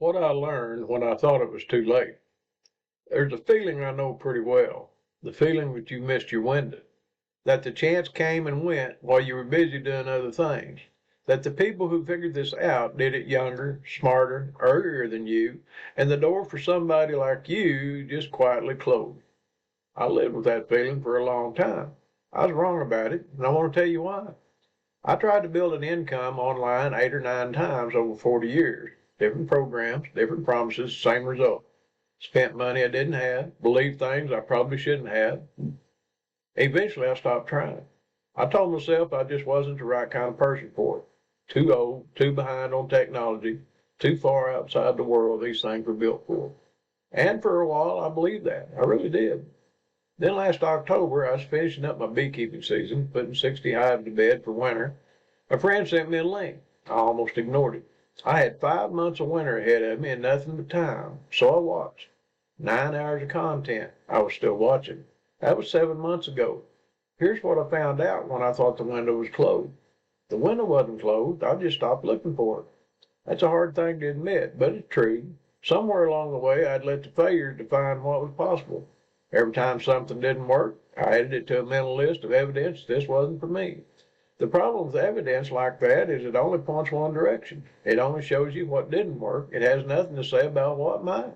What I learned when I thought it was too late. There's a feeling I know pretty well. The feeling that you missed your window. That the chance came and went while you were busy doing other things. That the people who figured this out did it younger, smarter, earlier than you, and the door for somebody like you just quietly closed. I lived with that feeling for a long time. I was wrong about it, and I want to tell you why. I tried to build an income online 8 or 9 times over 40 years. Different programs, different promises, same result. Spent money I didn't have, believed things I probably shouldn't have. Eventually, I stopped trying. I told myself I just wasn't the right kind of person for it. Too old, too behind on technology, too far outside the world these things were built for. And for a while, I believed that. I really did. Then last October, I was finishing up my beekeeping season, putting 60 hives to bed for winter. A friend sent me a link. I almost ignored it. I had 5 months of winter ahead of me and nothing but time, so I watched. 9 hours of content. I was still watching. That was 7 months ago. Here's what I found out when I thought the window was closed. The window wasn't closed. I just stopped looking for it. That's a hard thing to admit, but it's true. Somewhere along the way, I'd let the failures define what was possible. Every time something didn't work, I added it to a mental list of evidence this wasn't for me. The problem with evidence like that is it only points one direction. It only shows you what didn't work. It has nothing to say about what might.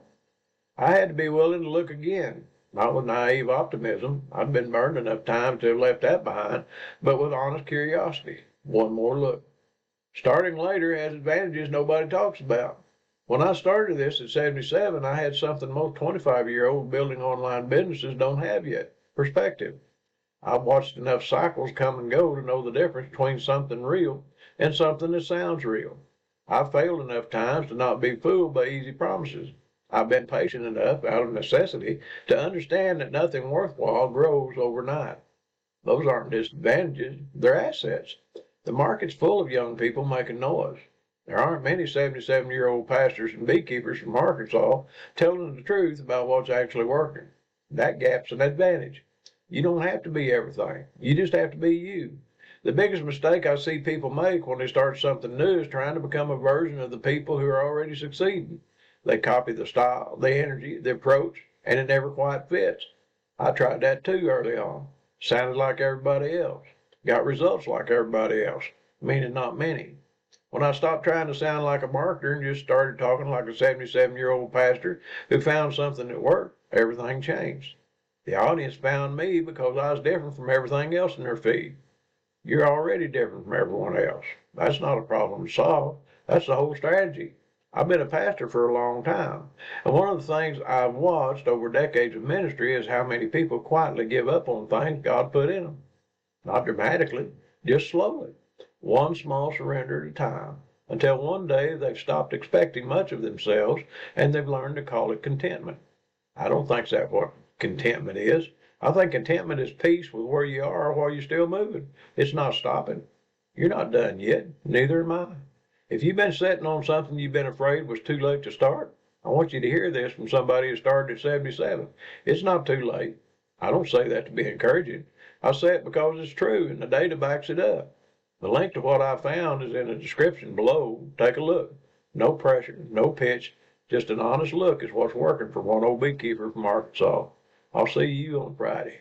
I had to be willing to look again, not with naive optimism. I'd been burned enough times to have left that behind, but with honest curiosity. One more look. Starting later has advantages nobody talks about. When I started this at 77, I had something most 25-year-olds building online businesses don't have yet: perspective. I've watched enough cycles come and go to know the difference between something real and something that sounds real. I've failed enough times to not be fooled by easy promises. I've been patient enough, out of necessity, to understand that nothing worthwhile grows overnight. Those aren't disadvantages, they're assets. The market's full of young people making noise. There aren't many 77-year-old pastors and beekeepers from Arkansas telling the truth about what's actually working. That gap's an advantage. You don't have to be everything. You just have to be you. The biggest mistake I see people make when they start something new is trying to become a version of the people who are already succeeding. They copy the style, the energy, the approach, and it never quite fits. I tried that too early on. Sounded like everybody else. Got results like everybody else, meaning not many. When I stopped trying to sound like a marketer and just started talking like a 77-year-old pastor who found something that worked, everything changed. The audience found me because I was different from everything else in their feed. You're already different from everyone else. That's not a problem to solve. That's the whole strategy. I've been a pastor for a long time, and one of the things I've watched over decades of ministry is how many people quietly give up on things God put in them. Not dramatically, just slowly. One small surrender at a time, until one day they've stopped expecting much of themselves and they've learned to call it contentment. I don't think that's what contentment is. I think contentment is peace with where you are while you're still moving. It's not stopping. You're not done yet, neither am I. If you've been sitting on something you've been afraid was too late to start, I want you to hear this from somebody who started at 77. It's not too late. I don't say that to be encouraging. I say it because it's true and the data backs it up. The link to what I found is in the description below. Take a look. No pressure, no pitch, just an honest look is what's working for one old beekeeper from Arkansas. I'll see you on Friday.